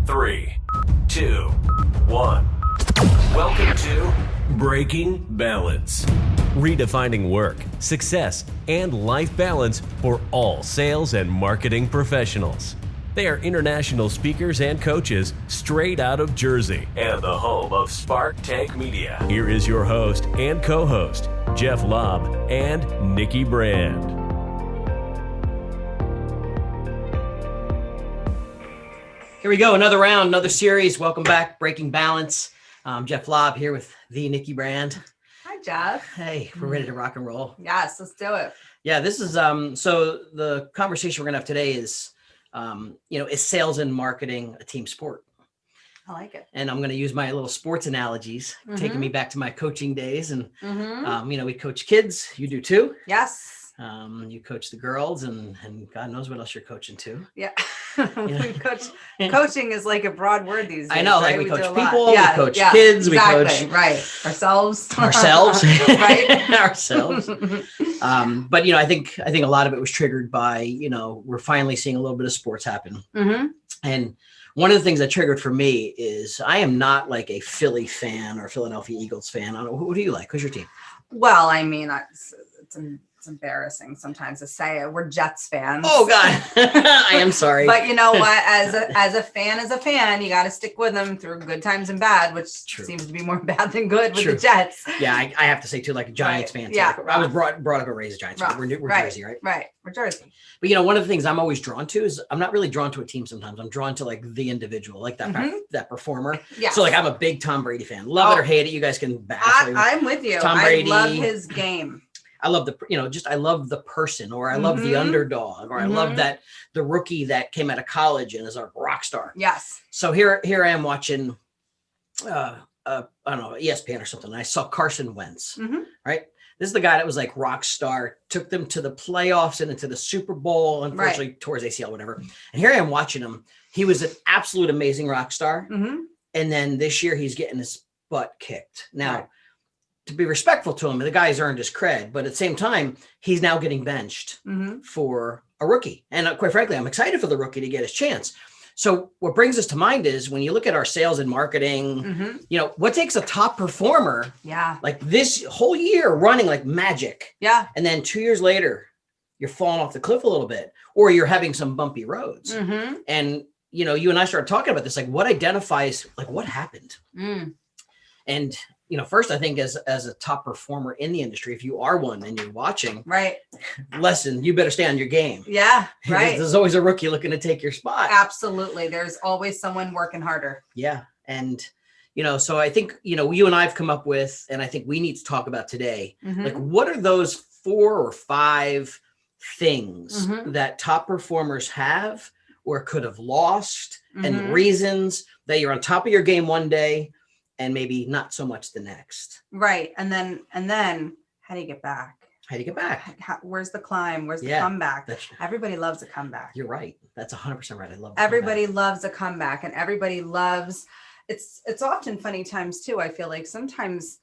3, 2, 1. Welcome to Breaking Balance. Redefining work, success, and life balance for all sales and marketing professionals. They are international speakers and coaches straight out of Jersey and the home of Spark Tank Media. Here is your host and co-host, Jeff Lobb and Nikki Brand. Here we go, another round, another series. Welcome back, Breaking Balance. Jeff Lobb here with the Nikki Brand. Hi, Jeff. Hey, we're ready to rock and roll. Yes, let's do it. Yeah, this is so the conversation we're gonna have today is is sales and marketing a team sport? I like it. And I'm gonna use my little sports analogies, taking me back to my coaching days. And we coach kids, you do too. Yes. You coach the girls and God knows what else you're coaching too. Yeah. Coaching is like a broad word these days. I know, right? like we coach do people, we coach kids, exactly. we coach ourselves, right? Ourselves. But I think a lot of it was triggered by, we're finally seeing a little bit of sports happen. And one of the things that triggered for me is I am not like a Philly fan or Philadelphia Eagles fan. I don't know, who do you like? Who's your team? Well, I mean, it's embarrassing sometimes to say it. We're Jets fans. Oh God, I am sorry. But you know what? As a fan, you got to stick with them through good times and bad, which seems to be more bad than good with the Jets. Yeah, I have to say too, like a Giants fan. Too. Yeah, I was brought up and raised a Giants fan. We're Jersey, right? Right, we're Jersey. But one of the things I'm always drawn to is I'm not really drawn to a team. Sometimes I'm drawn to like the individual, like that performer. Yeah. So like I'm a big Tom Brady fan. Love it or hate it, you guys can bash. I'm with you. Tom Brady. I love his game. I love I love the person, or I love the underdog, or I love that the rookie that came out of college and is a rock star. Yes. So here I am watching, I don't know, ESPN or something. And I saw Carson Wentz, right? This is the guy that was like rock star, took them to the playoffs and into the Super Bowl, unfortunately tore his ACL, whatever. And here I am watching him. He was an absolute amazing rock star. And then this year he's getting his butt kicked. Now, to be respectful to him, the guy's earned his cred, but at the same time, he's now getting benched for a rookie. And quite frankly, I'm excited for the rookie to get his chance. So what brings us to mind is when you look at our sales and marketing, what takes a top performer like this whole year running like magic. Yeah. And then 2 years later, you're falling off the cliff a little bit, or you're having some bumpy roads. And, you and I started talking about this, like what identifies, like what happened? And, first, I think as a top performer in the industry, if you are one and you're watching, lesson, you better stay on your game. Yeah, right. There's always a rookie looking to take your spot. Absolutely. There's always someone working harder. Yeah. And, so I think, you and I have come up with, and I think we need to talk about today, like what are those 4 or 5 things that top performers have or could have lost and reasons that you're on top of your game one day and maybe not so much the next. Right. And then how do you get back? How do you get back? Where's the climb? Where's the comeback? Everybody loves a comeback. You're right. That's 100% right. I love everybody loves a comeback, and everybody loves it's often funny times too. I feel like sometimes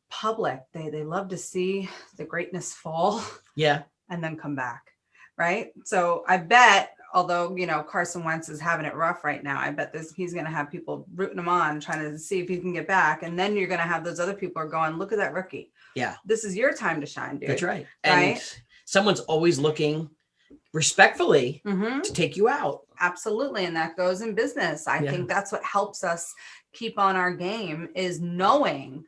public, they love to see the greatness fall. Yeah. And then come back. Right. So I bet, although, Carson Wentz is having it rough right now, I bet he's going to have people rooting him on, trying to see if he can get back. And then you're going to have those other people are going, look at that rookie. Yeah. This is your time to shine, dude. That's right. And someone's always looking respectfully to take you out. Absolutely. And that goes in business. I think that's what helps us keep on our game, is knowing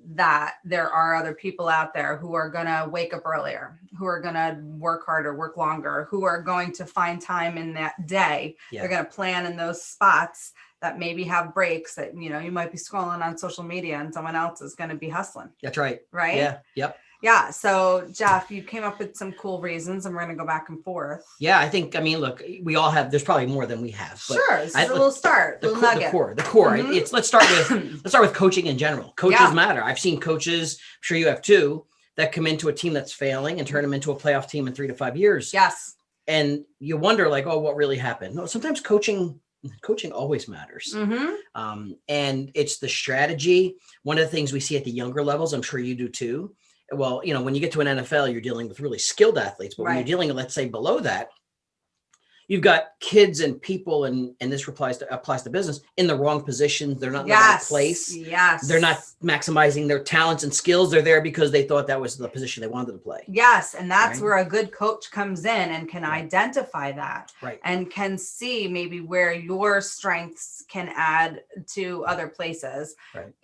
that there are other people out there who are going to wake up earlier, who are going to work harder, work longer, who are going to find time in that day. They're going to plan in those spots that maybe have breaks that, you might be scrolling on social media and someone else is going to be hustling. That's right. Right. Yeah. Yep. Yeah. So Jeff, you came up with some cool reasons and we're going to go back and forth. Yeah. look, we all have, there's probably more than we have. But sure. This is a little start, the nugget. The core. Let's start with coaching in general. Coaches matter. I've seen coaches, I'm sure you have too, that come into a team that's failing and turn them into a playoff team in 3 to 5 years. Yes. And you wonder like, oh, what really happened? No, sometimes coaching always matters. And it's the strategy. One of the things we see at the younger levels, I'm sure you do too. Well, when you get to an NFL, you're dealing with really skilled athletes, but when you're dealing, let's say below that, you've got kids and people, and this applies to business, in the wrong positions. They're not in the right place. Yes. They're not maximizing their talents and skills. They're there because they thought that was the position they wanted to play. Yes. And that's where a good coach comes in and can identify that, and can see maybe where your strengths can add to other places.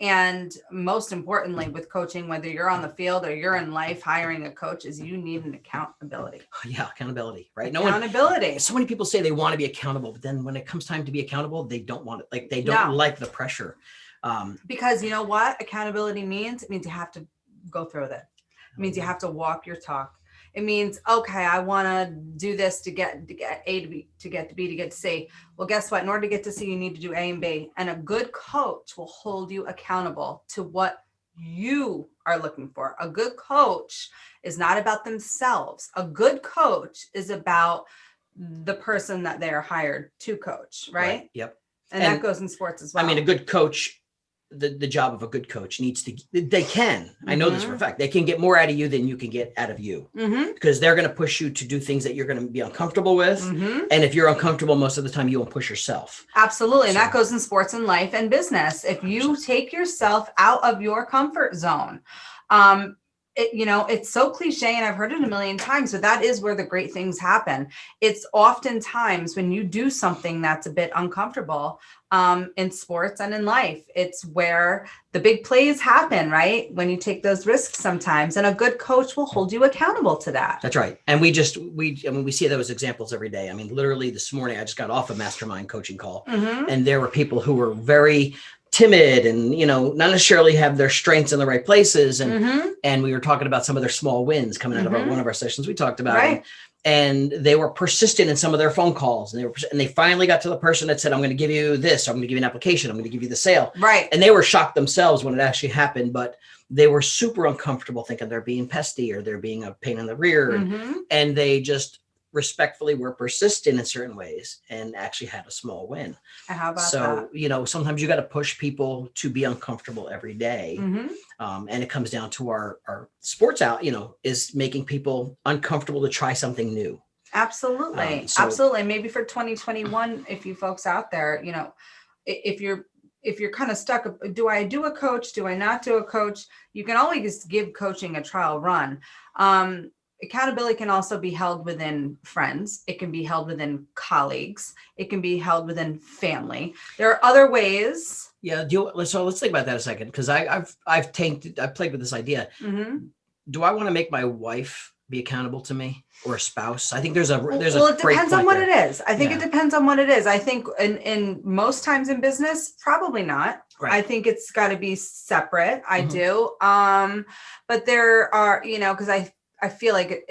And most importantly, with coaching, whether you're on the field or you're in life, hiring a coach, is you need an accountability. Yeah, accountability, right? Accountability. So many people say they want to be accountable, but then when it comes time to be accountable, they don't want it. Like they don't like the pressure. Because you know what accountability means? It means you have to go through with it. It means you have to walk your talk. It means, okay, I want to do this to get A to B, to get to B, to get to C. Well, guess what? In order to get to C, you need to do A and B. And a good coach will hold you accountable to what you are looking for. A good coach is not about themselves. A good coach is about the person that they are hired to coach, right? Yep. And that goes in sports as well. I mean, a good coach, the job of a good coach they can, I know this for a fact, they can get more out of you than you can get out of you, because they're going to push you to do things that you're going to be uncomfortable with. And if you're uncomfortable, most of the time you won't push yourself. Absolutely. And that goes in sports and life and business. If you take yourself out of your comfort zone, it's so cliche, and I've heard it a million times, but that is where the great things happen. It's oftentimes when you do something that's a bit uncomfortable, in sports and in life, it's where the big plays happen, right? When you take those risks sometimes, and a good coach will hold you accountable to that. That's right. And we see those examples every day. I mean, literally this morning, I just got off a mastermind coaching call, and there were people who were very timid and, not necessarily have their strengths in the right places. And we were talking about some of their small wins coming out of one of our sessions we talked about. Right. And they were persistent in some of their phone calls, and they finally got to the person that said, I'm going to give you this, I'm going to give you an application, I'm going to give you the sale. Right. And they were shocked themselves when it actually happened, but they were super uncomfortable thinking they're being pesty or they're being a pain in the rear. And they just respectfully were persistent in certain ways and actually had a small win. How about that? Sometimes you got to push people to be uncomfortable every day. And it comes down to our sports is making people uncomfortable to try something new. Absolutely. Absolutely. Maybe for 2021, if you folks out there, if you're kind of stuck, do I do a coach? Do I not do a coach? You can always give coaching a trial run. Accountability can also be held within friends. It can be held within colleagues. It can be held within family. There are other ways. Yeah. So let's think about that a second, because I've played with this idea. Do I want to make my wife be accountable to me, or a spouse? I think there's a it depends on what it is. I think it depends on what it is. I think in most times in business, probably not. Right. I think it's got to be separate. I do. But there are, because I feel like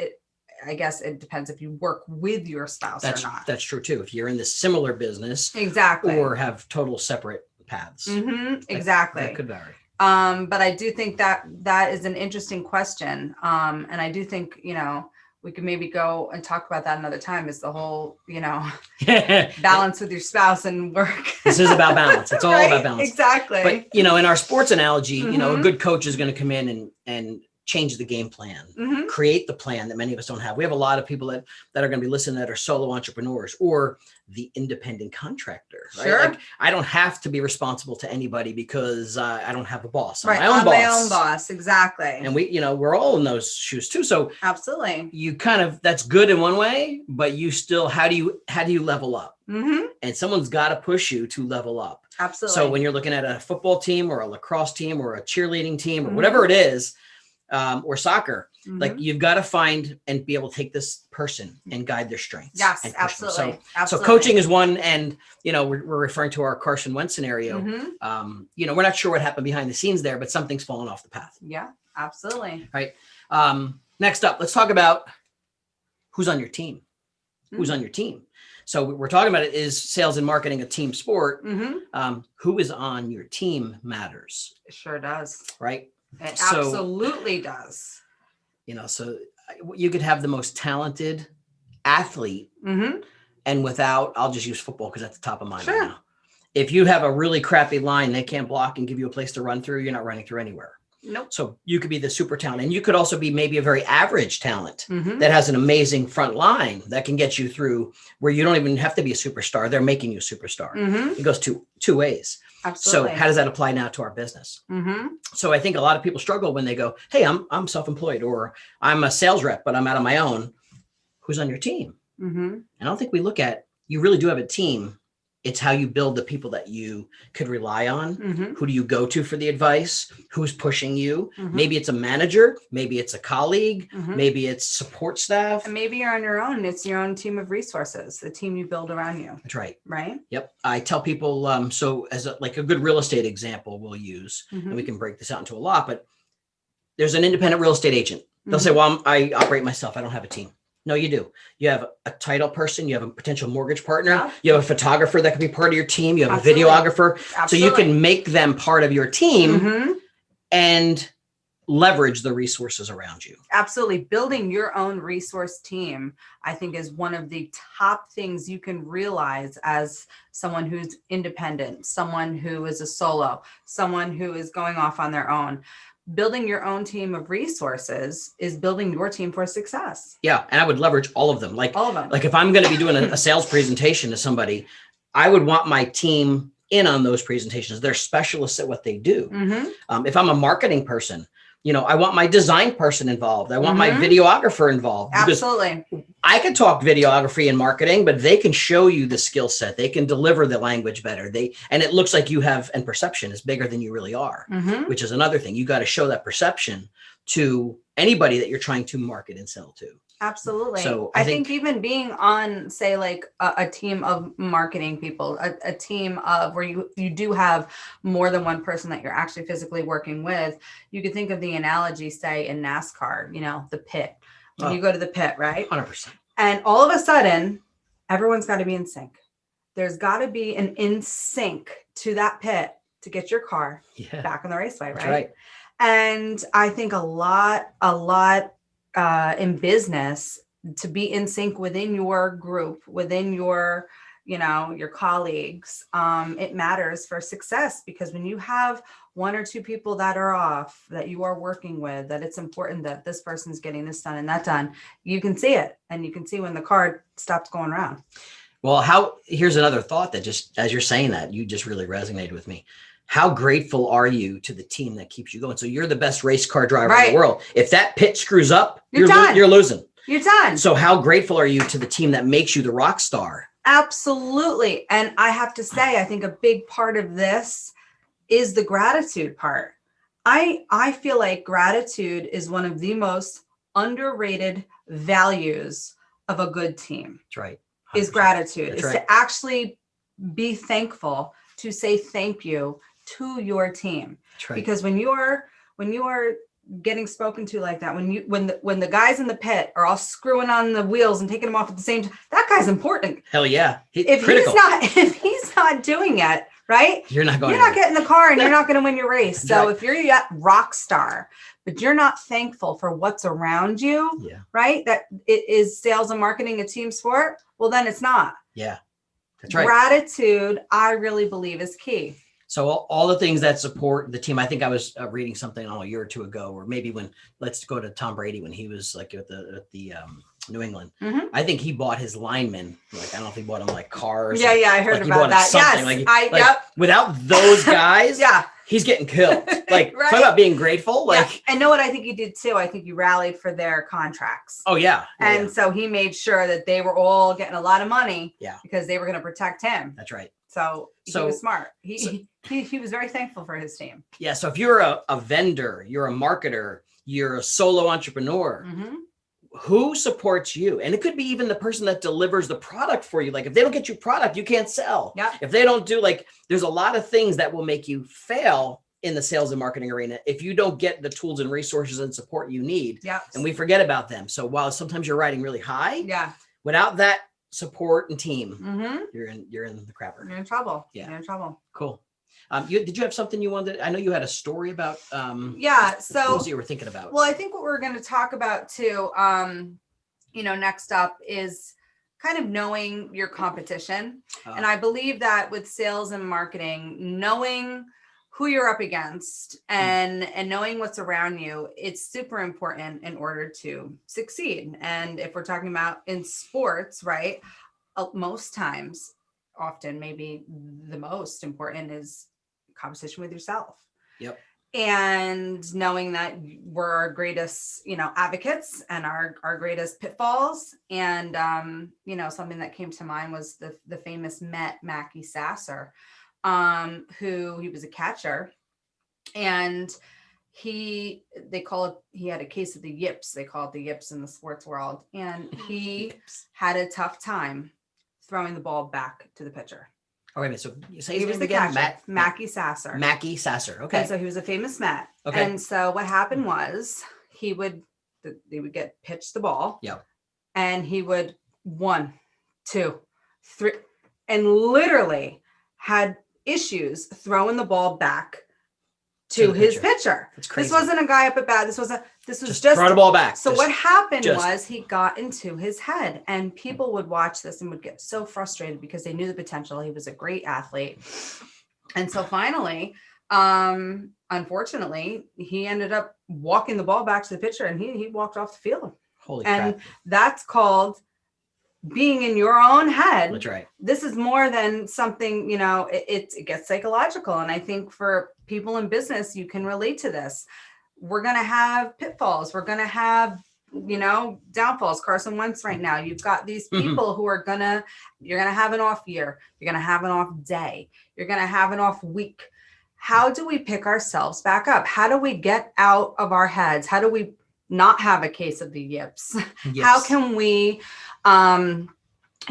I guess it depends if you work with your spouse or not. That's true too. If you're in the similar business, exactly, or have total separate paths, exactly, that could vary. But I do think that is an interesting question, and I do think we could maybe go and talk about that another time. Is the whole balance with your spouse and work. This is about balance. It's all about balance. Exactly. But in our sports analogy, a good coach is going to come in and change the game plan, create the plan that many of us don't have. We have a lot of people that are going to be listening that are solo entrepreneurs or the independent contractor. Right? Sure. Like, I don't have to be responsible to anybody because I don't have a boss. I'm my own boss. Exactly. And we're all in those shoes too. So absolutely, you that's good in one way, but you still, how do you level up? And someone's got to push you to level up. Absolutely. So when you're looking at a football team or a lacrosse team or a cheerleading team or whatever it is, or soccer, like you've got to find and be able to take this person and guide their strengths. Yes, absolutely. So coaching is one, and we're referring to our Carson Wentz scenario. We're not sure what happened behind the scenes there, but something's fallen off the path. Yeah, absolutely. Right. Next up, let's talk about who's on your team. Who's on your team? So we're talking about it is sales and marketing a team sport. Who is on your team matters. It sure does. Right. It absolutely does. So you could have the most talented athlete, and I'll just use football because that's the top of mind right now. If you have a really crappy line, they can't block and give you a place to run through, you're not running through anywhere. Nope. So you could be the super talent, and you could also be maybe a very average talent Mm-hmm. that has an amazing front line that can get you through where you don't even have to be a superstar. They're making you a superstar. Mm-hmm. It goes two ways. Absolutely. So how does that apply now to our business? Mm-hmm. So I think a lot of people struggle when they go, hey, I'm self-employed, or I'm a sales rep, but I'm out on my own. Who's on your team? Mm-hmm. I don't think we look at, you really do have a team. It's how you build the people that you could rely on. Mm-hmm. Who do you go to for the advice? Who's pushing you? Mm-hmm. Maybe it's a manager. Maybe it's a colleague. Mm-hmm. Maybe it's support staff. And maybe you're on your own. It's your own team of resources, the team you build around you. That's right. Right. Yep. I tell people, so as like a good real estate example we'll use, Mm-hmm. and we can break this out into a lot, but there's an independent real estate agent. They'll Mm-hmm. say, well, I operate myself. I don't have a team. No, you do. You have a title person. You have a potential mortgage partner. Yeah. You have a photographer that can be part of your team. You have Absolutely. a videographer. Absolutely. So you can make them part of your team Mm-hmm. and leverage the resources around you. Absolutely. Building your own resource team, I think, is one of the top things you can realize as someone who's independent, someone who is a solo, someone who is going off on their own. Building your own team of resources is building your team for success. Yeah. And I would leverage all of them. Like, All of them. like if I'm going to be doing a sales presentation to somebody, I would want my team in on those presentations. They're specialists at what they do. Mm-hmm. If I'm a marketing person, I want my design person involved. I want my Mhm. videographer involved. Because Absolutely. I can talk videography and marketing, but they can show you the skill set. They can deliver the language better. And it looks like you have, and perception is bigger than you really are, Mm-hmm. which is another thing. You got to show that perception to anybody that you're trying to market and sell to. Absolutely. So I I think think- even being on, say, like a team of marketing people, a team of where you do have more than one person that you're actually physically working with, you could think of the analogy, say, in NASCAR, the pit. When you go to the pit, right? 100%. And all of a sudden, everyone's got to be in sync. There's got to be an in sync to that pit to get your car Yeah. back on the raceway, That's right? right. And I think a lot in business, to be in sync within your group, within your colleagues, it matters for success, because when you have one or two people that are off that you are working with, that it's important that this person's getting this done and that done, you can see it, and you can see when the car stops going around. Well, here's another thought that just, as you're saying that, you just really resonated with me. How grateful are you to the team that keeps you going? So you're the best race car driver in the world. If that pit screws up, You're done. you're losing. You're done. So how grateful are you to the team that makes you the rock star? Absolutely. And I have to say, I think a big part of this is the gratitude part. I feel like gratitude is one of the most underrated values of a good team. That's right. Is 100%. gratitude, That's is right. to actually be thankful, to say thank you to your team. That's right. Because when you are getting spoken to like that, when the guys in the pit are all screwing on the wheels and taking them off at the same time, that guy's important. Hell yeah. If Critical. he's not doing it, right? You're not going You're not anywhere. getting in the car and you're not going to win your race. So Right. if you're that rock star, but you're not thankful for what's around you, Yeah. right? That it is sales and marketing a team sport. Well, then it's not. Yeah. That's right. Gratitude, I really believe, is key. So all the things that support the team. I think I was reading something a year or two ago, or maybe let's go to Tom Brady when he was like at the New England. Mhm. I think he bought his linemen. Like, I don't know if he bought them like cars. Yeah, I heard like he about bought that. something, Yes, like, yep. without those guys, Yeah. he's getting killed. Like, Right. talk about being grateful. Like, Yeah. And know what I think he did too? I think he rallied for their contracts. oh yeah. And Yeah. so he made sure that they were all getting a lot of money, Yeah. because they were going to protect him. That's right. So he So- was smart. He was very thankful for his team. Yeah. So if you're a vendor, you're a marketer, you're a solo entrepreneur, Mm-hmm. who supports you? And it could be even the person that delivers the product for you. Like, if they don't get you product, you can't sell. Yeah. If they don't do, like, there's a lot of things that will make you fail in the sales and marketing arena if you don't get the tools and resources and support you need. Yeah. And we forget about them. So while sometimes you're riding really high, Yeah. without that support and team, Mm-hmm. you're in the crapper. You're in trouble. Yeah. You're in trouble. Cool. Did you have something you wanted? I know you had a story about Yeah. the So, tools you were thinking about. well, I think what we're going to talk about too, next up is kind of knowing your competition. And I believe that with sales and marketing, knowing who you're up against and knowing what's around you, it's super important in order to succeed. And if we're talking about in sports, right, most times, often, maybe the most important is conversation with yourself. Yep. And knowing that we're our greatest, advocates and our greatest pitfalls. And, something that came to mind was the famous Met, Mackey Sasser, who he was a catcher, and he had a case of the yips. They call it the yips in the sports world. And he had a tough time throwing the ball back to the pitcher. Oh, wait a minute. So you say he was the catcher, Mackey Sasser. Mackey Sasser. Okay. And so he was a famous Met. Okay. And so what happened was they would get pitched the ball. Yep. And he would 1, 2, 3, and literally had issues throwing the ball back to his pitcher. That's crazy. This wasn't a guy up at bat. This was just throw the ball back. So what happened was he got into his head, and people would watch this and would get so frustrated because they knew the potential. He was a great athlete. And so finally, unfortunately, he ended up walking the ball back to the pitcher, and he walked off the field. Holy crap. And that's called being in your own head. That's right. This is more than something, it gets psychological. And I think for people in business, you can relate to this. We're going to have pitfalls. We're going to have, downfalls. Carson Wentz right now, you've got these people who are you're going to have an off year. You're going to have an off day. You're going to have an off week. How do we pick ourselves back up? How do we get out of our heads? How do we not have a case of the yips? Yes. How can we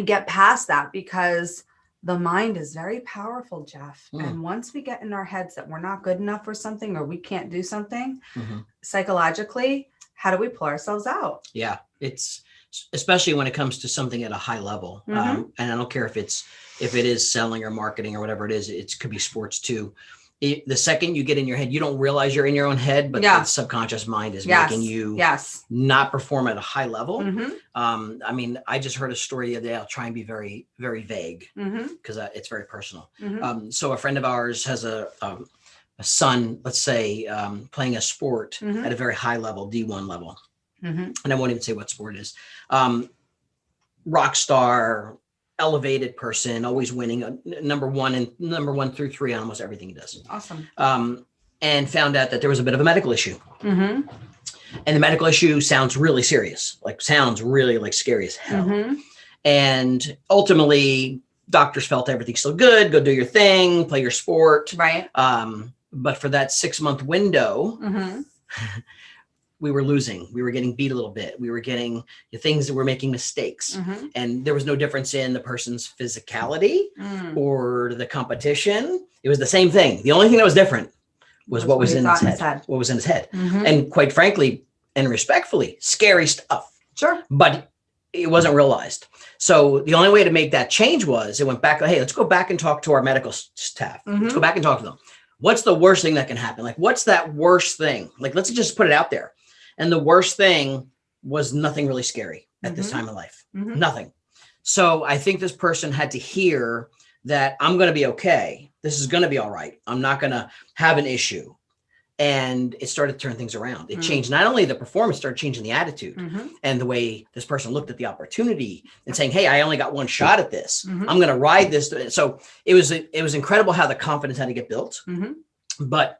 get past that? Because the mind is very powerful, Jeff. And once we get in our heads that we're not good enough for something or we can't do something, psychologically, how do we pull ourselves out? Yeah, it's especially when it comes to something at a high level. And I don't care if it is selling or marketing or whatever it is. It could be sports too. The second you get in your head, you don't realize you're in your own head, but the subconscious mind is making you not perform at a high level. I mean, I just heard a story the other day. I'll try and be very, very vague because it's very personal. So a friend of ours has a son, let's say, playing a sport at a very high level, D1 level. And I won't even say what sport it is. Rock star, elevated person, always winning, number one through 3 on almost everything he does. Awesome. And found out that there was a bit of a medical issue. And the medical issue sounds really serious, sounds really scary as hell. And ultimately, doctors felt everything's still good. Go do your thing, play your sport. Right. But for that 6-month window, we were losing. We were getting beat a little bit. We were getting the things that were making mistakes. And there was no difference in the person's physicality or the competition. It was the same thing. The only thing that was different was what was in his head. What was in his head. And quite frankly and respectfully, scary stuff. Sure. But it wasn't realized. So the only way to make that change was it went back. Hey, let's go back and talk to our medical staff. Let's go back and talk to them. What's the worst thing that can happen? What's that worst thing? Let's just put it out there. And the worst thing was nothing really scary at this time of life. Nothing. So I think this person had to hear that I'm going to be okay. This is going to be all right. I'm not going to have an issue. And it started to turn things around. It changed not only the performance, started changing the attitude and the way this person looked at the opportunity and saying, hey, I only got one shot at this. I'm going to ride this. So it was incredible how the confidence had to get built. But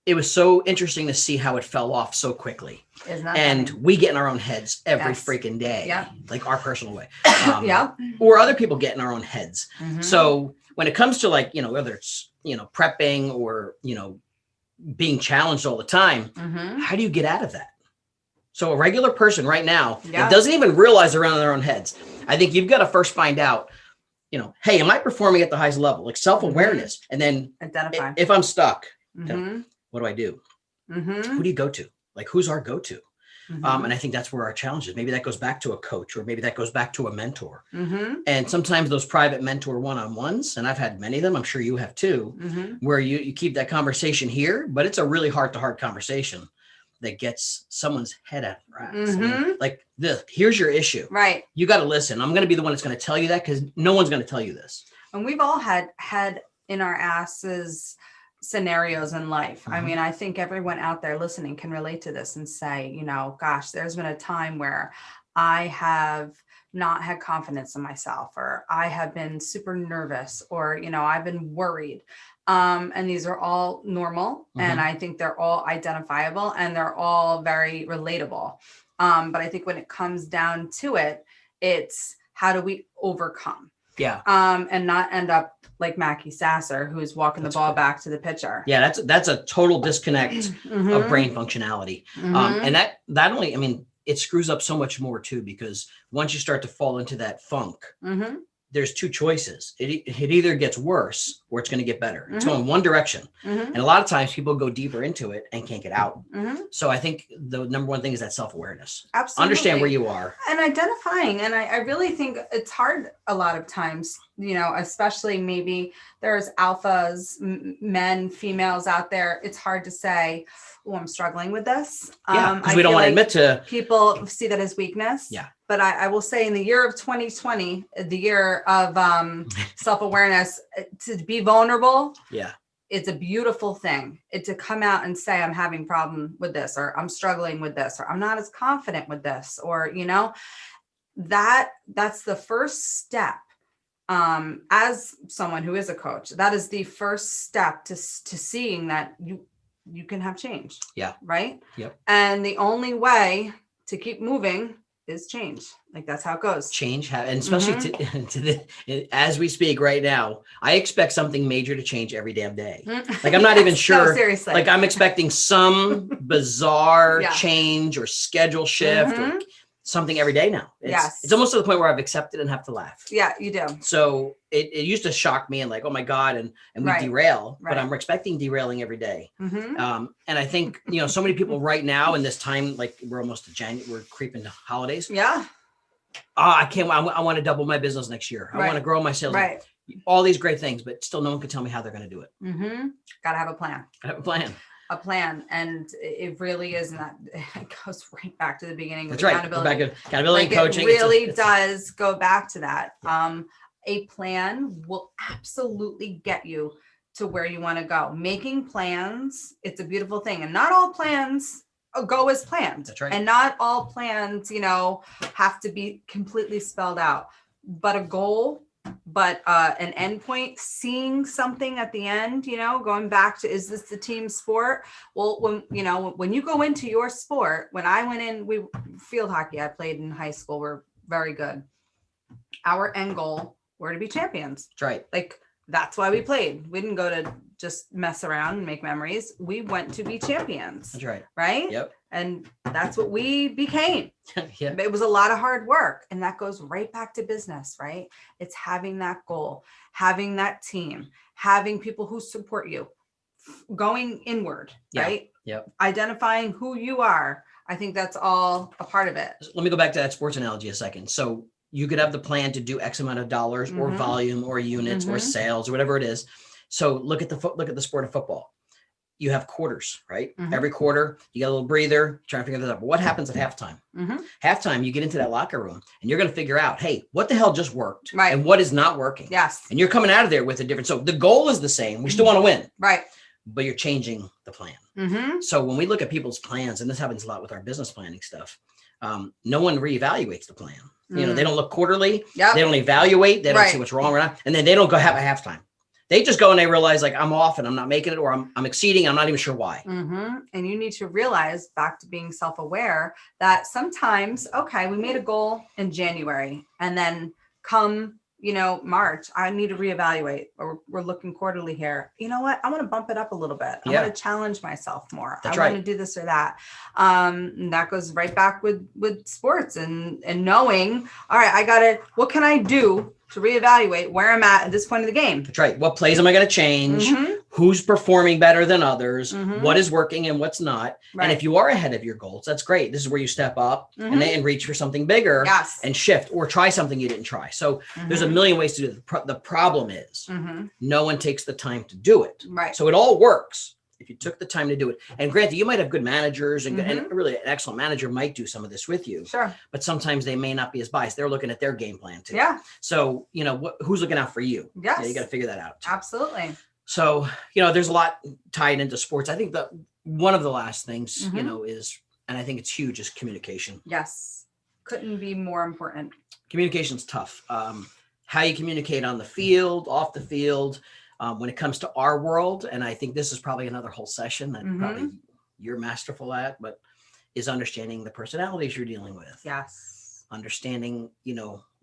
it was so interesting to see how it fell off so quickly. And we get in our own heads every freaking day, our personal way. Or other people get in our own heads. So when it comes to whether it's, prepping or, being challenged all the time, how do you get out of that? So a regular person right now that doesn't even realize they're in their own heads. I think you've got to first find out, hey, am I performing at the highest level? Self-awareness. And then identify. If I'm stuck, what do I do? Who do you go to? Who's our go-to? And I think that's where our challenge is. Maybe that goes back to a coach, or maybe that goes back to a mentor. And sometimes those private mentor one-on-ones, and I've had many of them, I'm sure you have too, where you keep that conversation here, but it's a really heart-to-heart conversation that gets someone's head out of their ass. Here's your issue. Right. You got to listen. I'm going to be the one that's going to tell you that because no one's going to tell you this. And we've all had in our asses scenarios in life. I mean, I think everyone out there listening can relate to this and say, you know, gosh, there's been a time where I have not had confidence in myself, or I have been super nervous, or, you know, I've been worried. And these are all normal. And I think they're all identifiable and they're all very relatable. But I think when it comes down to it, it's how do we overcome? Yeah. And not end up like Mackie Sasser, who's walking the ball back to the pitcher. Yeah, that's a total disconnect of brain functionality. And that only, I mean, it screws up so much more too, because once you start to fall into that funk, there's two choices. It either gets worse or it's going to get better. It's going one direction. And a lot of times people go deeper into it and can't get out. So I think the number one thing is that self-awareness. Absolutely. Understand where you are. And identifying. And I really think it's hard a lot of times, you know, especially maybe there's alphas, men, females out there. It's hard to say, oh, I'm struggling with this. Yeah, because we don't want to admit to. People see that as weakness. Yeah. But I will say in the year of 2020, the year of self-awareness, to be vulnerable. Yeah. It's a beautiful thing. To come out and say, I'm having a problem with this, or I'm struggling with this, or I'm not as confident with this, or, you know, that's the first step. As someone who is a coach, that is the first step to seeing that you can have change. Yeah. Right. Yep. And the only way to keep moving is change. Like that's how it goes. Change, and especially as we speak right now, I expect something major to change every damn day. Like I'm not even sure. No, seriously. Like I'm expecting some bizarre change or schedule shift or something every day now. It's almost to the point where I've accepted and have to laugh. Yeah, you do. So it used to shock me and like, oh my God, and we derail, but I'm expecting derailing every day. And I think, you know, so many people right now in this time, like we're almost to January, we're creeping to holidays. Yeah. I want to double my business next year. I want to grow my sales. Right. All these great things, but still no one can tell me how they're going to do it. Got to have a plan. A plan. And it really is not, it goes right back to the beginning. That's right. Accountability. Accountability and coaching. It really does go back to that. Yeah. A plan will absolutely get you to where you want to go. Making plans, it's a beautiful thing. And not all plans go as planned. That's right. And not all plans, you know, have to be completely spelled out, but a goal, but an endpoint, seeing something at the end, you know, going back to, is this the team sport? Well, when you go into your sport, when I went in, field hockey, I played in high school, we're very good. Our end goal were to be champions. That's right. Like, that's why we played. We didn't go to just mess around and make memories. We went to be champions. That's right. Right? Yep. And that's what we became. Yeah. It was a lot of hard work. And that goes right back to business, right? It's having that goal, having that team, having people who support you, going inward, right? Yep. Identifying who you are. I think that's all a part of it. Let me go back to that sports analogy a second. So you could have the plan to do X amount of dollars or volume or units or sales or whatever it is. So look at the sport of football. You have quarters, right? Every quarter, you get a little breather, trying to figure this out. But what happens at halftime? Halftime, you get into that locker room and you're going to figure out, hey, what the hell just worked? Right. And what is not working? Yes. And you're coming out of there with a different. So the goal is the same. We still want to win. Right. But you're changing the plan. So when we look at people's plans, and this happens a lot with our business planning stuff, no one reevaluates the plan. You know, they don't look quarterly. Yep. They don't evaluate. They don't see what's wrong or not. And then they don't go have a halftime. They just go and they realize like I'm off and I'm not making it, or I'm exceeding. I'm not even sure why. And you need to realize, back to being self-aware, that sometimes, okay, we made a goal in January and then come, you know, March, I need to reevaluate, or we're looking quarterly here. You know what? I want to bump it up a little bit. I want to challenge myself more. I want to do this or that. And that goes right back with sports and knowing, all right, what can I do to reevaluate where I'm at this point of the game? That's right. What plays am I going to change? Who's performing better than others? What is working and what's not? Right. And if you are ahead of your goals, that's great. This is where you step up and then reach for something bigger and shift or try something you didn't try. So there's a million ways to do it. The problem is no one takes the time to do it. Right. So it all works if you took the time to do it. And granted, you might have good managers and really an excellent manager might do some of this with you. Sure. But sometimes they may not be as biased. They're looking at their game plan too. Yeah. So, you know, who's looking out for you? Yes. Yeah, you got to figure that out. Absolutely. So, there's a lot tied into sports. I think that one of the last things, is, and I think it's huge, is communication. Yes. Couldn't be more important. Communication's tough. How you communicate on the field, off the field, when it comes to our world. And I think this is probably another whole session that probably you're masterful at, but is understanding the personalities you're dealing with. Yes. Understanding,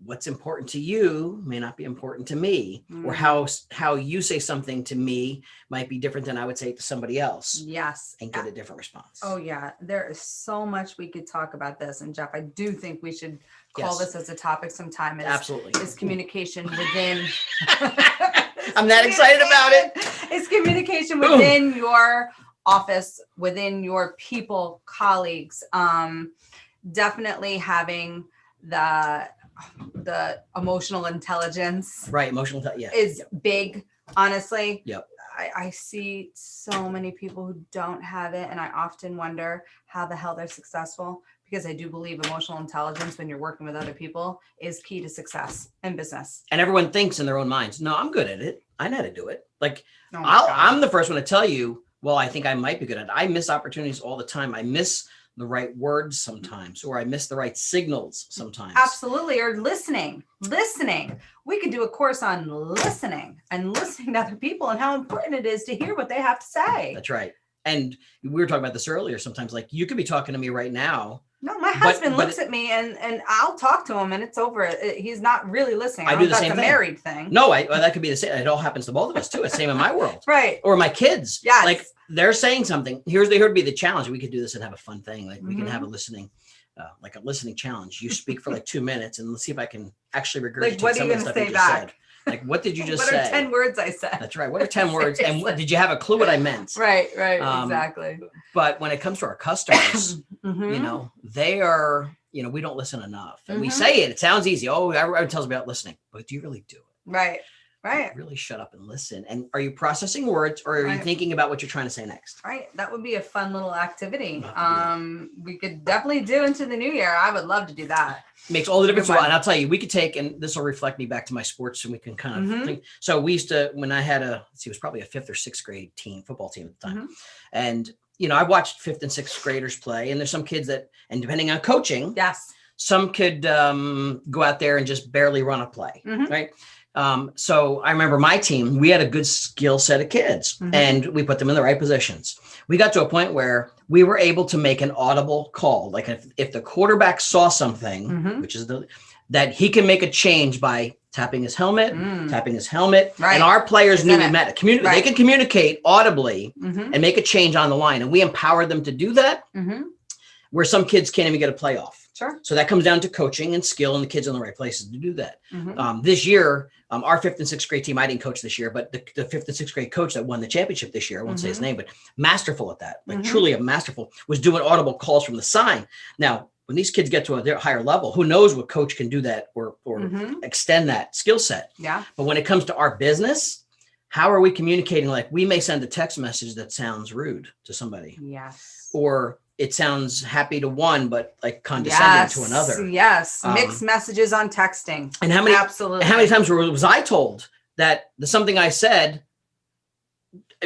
what's important to you may not be important to me, or how you say something to me might be different than I would say it to somebody else. Yes. And get a different response. Oh yeah. There is so much we could talk about this. And Jeff, I do think we should call this as a topic sometime. Absolutely. Is communication within. I'm that excited about it. It's communication within your office, within your people, colleagues. Definitely having the emotional intelligence, right? Is big, honestly. Yep. I see so many people who don't have it, and I often wonder how the hell they're successful, because I do believe emotional intelligence, when you're working with other people, is key to success in business. And everyone thinks in their own minds, no, I'm good at it. I know how to do it. Like, I'm the first one to tell you, well, I think I might be good at it. I miss opportunities all the time. I miss the right words sometimes, or I miss the right signals sometimes. Absolutely. Or listening. We could do a course on listening and listening to other people and how important it is to hear what they have to say. That's right. And we were talking about this earlier. Sometimes, like, you could be talking to me right now. No, my husband looks at me and I'll talk to him and it's over. He's not really listening. I do the same thing. Married thing. No, that could be the same. It all happens to both of us too. It's the same in my world. Right. Or my kids. Yeah. Like, they're saying something. Here would be the challenge. We could do this and have a fun thing. Like, we can have a listening challenge. You speak for like 2 minutes and let's see if I can actually regurgitate some of the stuff you just said. Like, what did you just say? What are 10 words I said? That's right. What are 10 words? And did you have a clue what I meant? Right. Exactly. But when it comes to our customers, they are, we don't listen enough. And we say it sounds easy. Oh, everyone tells me about listening, but do you really do it? Right. Really shut up and listen. And are you processing words, or are you thinking about what you're trying to say next? Right. That would be a fun little activity. We could definitely do into the new year. I would love to do that. Makes all the difference. And I'll tell you, we could take, and this will reflect me back to my sports, and we can kind of think. So we used to, when I had it was probably a 5th or 6th grade football team at the time. And, I watched 5th and 6th graders play, and there's some kids that, and depending on coaching, some could go out there and just barely run a play. Right. So I remember my team, we had a good skill set of kids and we put them in the right positions. We got to a point where we were able to make an audible call. Like, if the quarterback saw something, which is that he can make a change by tapping his helmet, and our players knew we met. They could communicate audibly and make a change on the line. And we empowered them to do that, where some kids can't even get a play off. Sure. So that comes down to coaching and skill, and the kids in the right places to do that. This year, our 5th and 6th grade team, I didn't coach this year, but the 5th and 6th grade coach that won the championship this year, I won't say his name, but masterful at that, like truly a masterful, was doing audible calls from the sign. Now, when these kids get to a higher level, who knows what coach can do that or extend that skill set. Yeah. But when it comes to our business, how are we communicating? Like, we may send a text message that sounds rude to somebody. Yes. Or it sounds happy to one, but like condescending to another. Yes. Mixed messages on texting. And how many times was I told that something I said,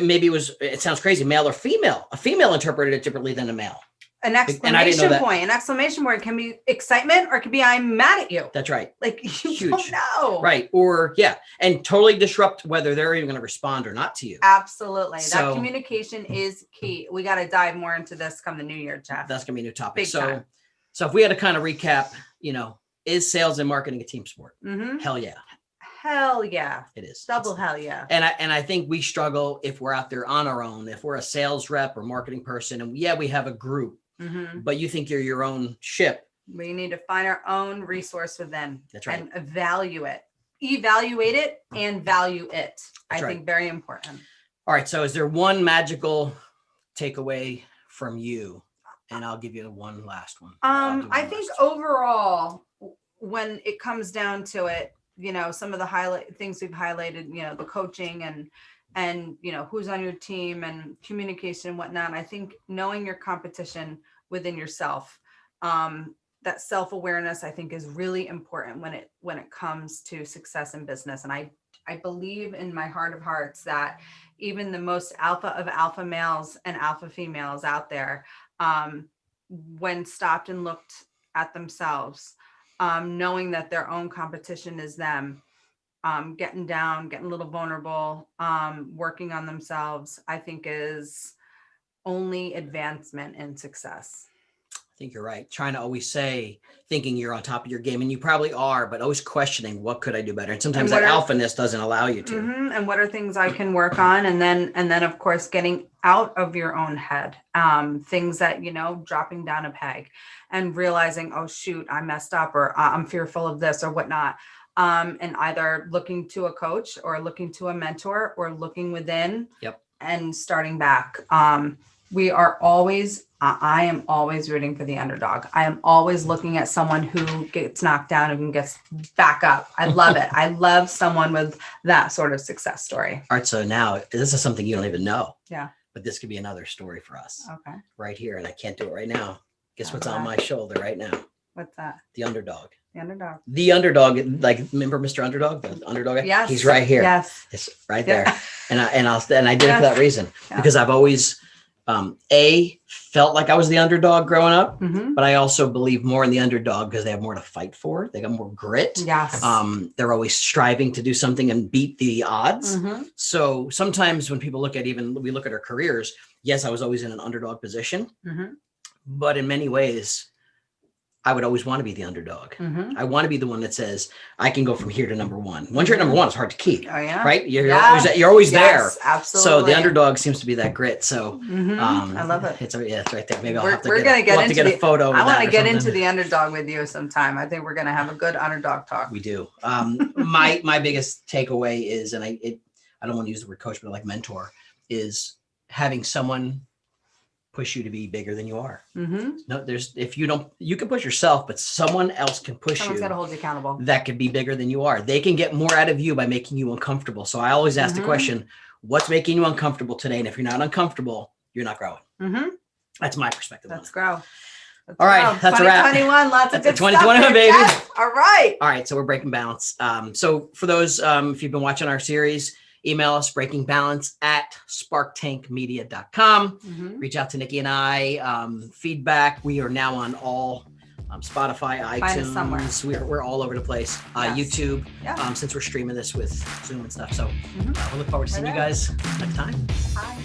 maybe it sounds crazy, male or female. A female interpreted it differently than a male. An exclamation point. An exclamation word can be excitement, or it can be I'm mad at you. That's right. Like, you don't know. Right. Or and totally disrupt whether they're even going to respond or not to you. Absolutely. That communication is key. We got to dive more into this come the new year, Jeff. That's going to be a new topic. Big time. So if we had to kind of recap, is sales and marketing a team sport? Hell yeah. Hell yeah. It is. Double hell yeah. And I think we struggle if we're out there on our own, if we're a sales rep or marketing person, and we have a group, but you think you're your own ship. We need to find our own resource within. That's right. And evaluate it and value it. I think very important. All right. So is there one magical takeaway from you? And I'll give you one last one. I think overall, when it comes down to it, some of the things we've highlighted, the coaching and who's on your team and communication and whatnot. I think knowing your competition within yourself, that self-awareness, I think, is really important when it comes to success in business. And I I believe in my heart of hearts that even the most alpha of alpha males and alpha females out there, when stopped and looked at themselves, knowing that their own competition is them, getting down, getting a little vulnerable, working on themselves, I think is only advancement and success. I think you're right. Trying to always say, thinking you're on top of your game, and you probably are, but always questioning, what could I do better? And sometimes that alphaness doesn't allow you to. And what are things I can work on? And then of course, getting out of your own head, things that, dropping down a peg and realizing, oh shoot, I messed up, or I'm fearful of this or whatnot. And either looking to a coach or looking to a mentor or looking within and starting back. We are always, I am always rooting for the underdog. I am always looking at someone who gets knocked down and gets back up. I love it. I love someone with that sort of success story. All right. So now this is something you don't even know. Yeah. But this could be another story for us. Okay. Right here. And I can't do it right now. Guess what's on my shoulder right now? What's that? The underdog. The underdog. The underdog, like, remember Mr. Underdog, the underdog? Yes. He's right here. Yes. It's right there. And I did it for that reason, Yeah. because I've always, felt like I was the underdog growing up, but I also believe more in the underdog because they have more to fight for. They got more grit. Yes. They're always striving to do something and beat the odds. So sometimes when people look at we look at our careers, yes, I was always in an underdog position, but in many ways, I would always want to be the underdog. I want to be the one that says, I can go from here to number one. Once you're at number one, it's hard to keep. Oh, yeah. Right? You're always there. Absolutely. So the underdog seems to be that grit. So I love it. It's right there. Maybe I'll We're have to get a photo. I want to get into the underdog with you sometime. I think we're going to have a good underdog talk. We do. My biggest takeaway is, and I don't want to use the word coach, but like mentor, is having someone push you to be bigger than you are. No, you can push yourself, but someone else can push Someone's you. got to hold you accountable. That could be bigger than you are. They can get more out of you by making you uncomfortable. So I always ask the question, what's making you uncomfortable today? And if you're not uncomfortable, you're not growing. That's my perspective. Let's grow. All right. That's a wrap. 2021, lots of good 2021, stuff. baby. Yes. All right. All right. So we're breaking balance. So for those, if you've been watching our series, email us breakingbalance@sparktankmedia.com. Reach out to Nikki and I. Feedback. We are now on all Spotify, iTunes. We're all over the place. YouTube. Since we're streaming this with Zoom and stuff. So we'll look forward to seeing you guys next time. Bye.